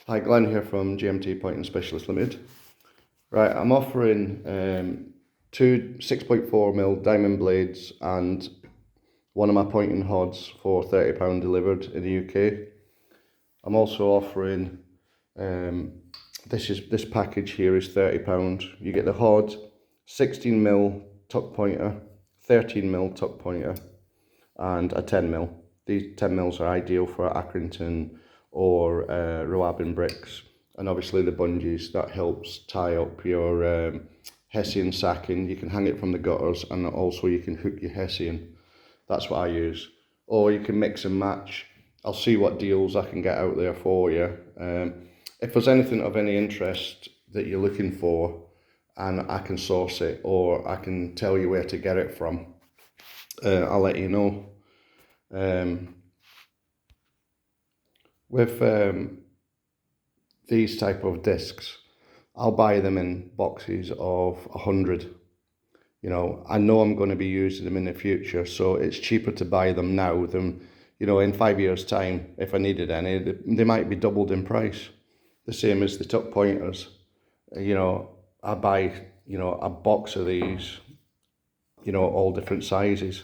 Hi, Glenn here from GMT Pointing Specialist Limited. Right, I'm offering two 6.4mm diamond blades and one of my pointing hods for £30 delivered in the UK. I'm also offering this package here is £30. You get the hod, 16mm tuck pointer, 13mm tuck pointer, and a 10mm. These 10mm are ideal for Accrington or Roabin bricks, and obviously the bungees that helps tie up your hessian sacking. You can hang it from the gutters, and also you can hook your hessian. That's what I use. Or you can mix and match. I'll see what deals I can get out there for you. If there's anything of any interest that you're looking for, and I can source it, or I can tell you where to get it from, I'll let you know. With these type of discs, I'll buy them in boxes of 100. You know, I know I'm going to be using them in the future, so it's cheaper to buy them now than, you know, in 5 years' time, if I needed any, they might be doubled in price. The same as the tuck pointers. You know, I buy, you know, a box of these, you know, all different sizes.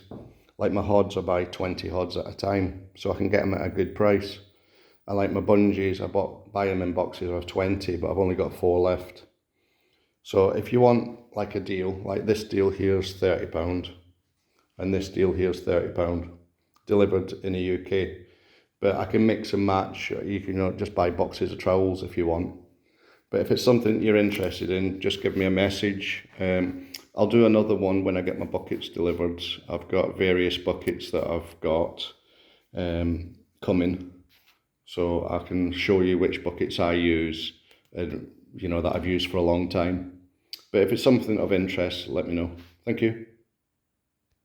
Like my hods, I buy 20 hods at a time, so I can get them at a good price. I like my bungees, buy them in boxes of 20, but I've only got 4 left. So if you want like a deal, like this deal here is £30, and this deal here is £30, delivered in the UK. But I can mix and match. You can, you know, just buy boxes of trowels if you want. But if it's something you're interested in, just give me a message. I'll do another one when I get my buckets delivered. I've got various buckets that I've got coming, so I can show you which buckets I use, and you know, that I've used for a long time. But if it's something of interest, let me know. Thank you.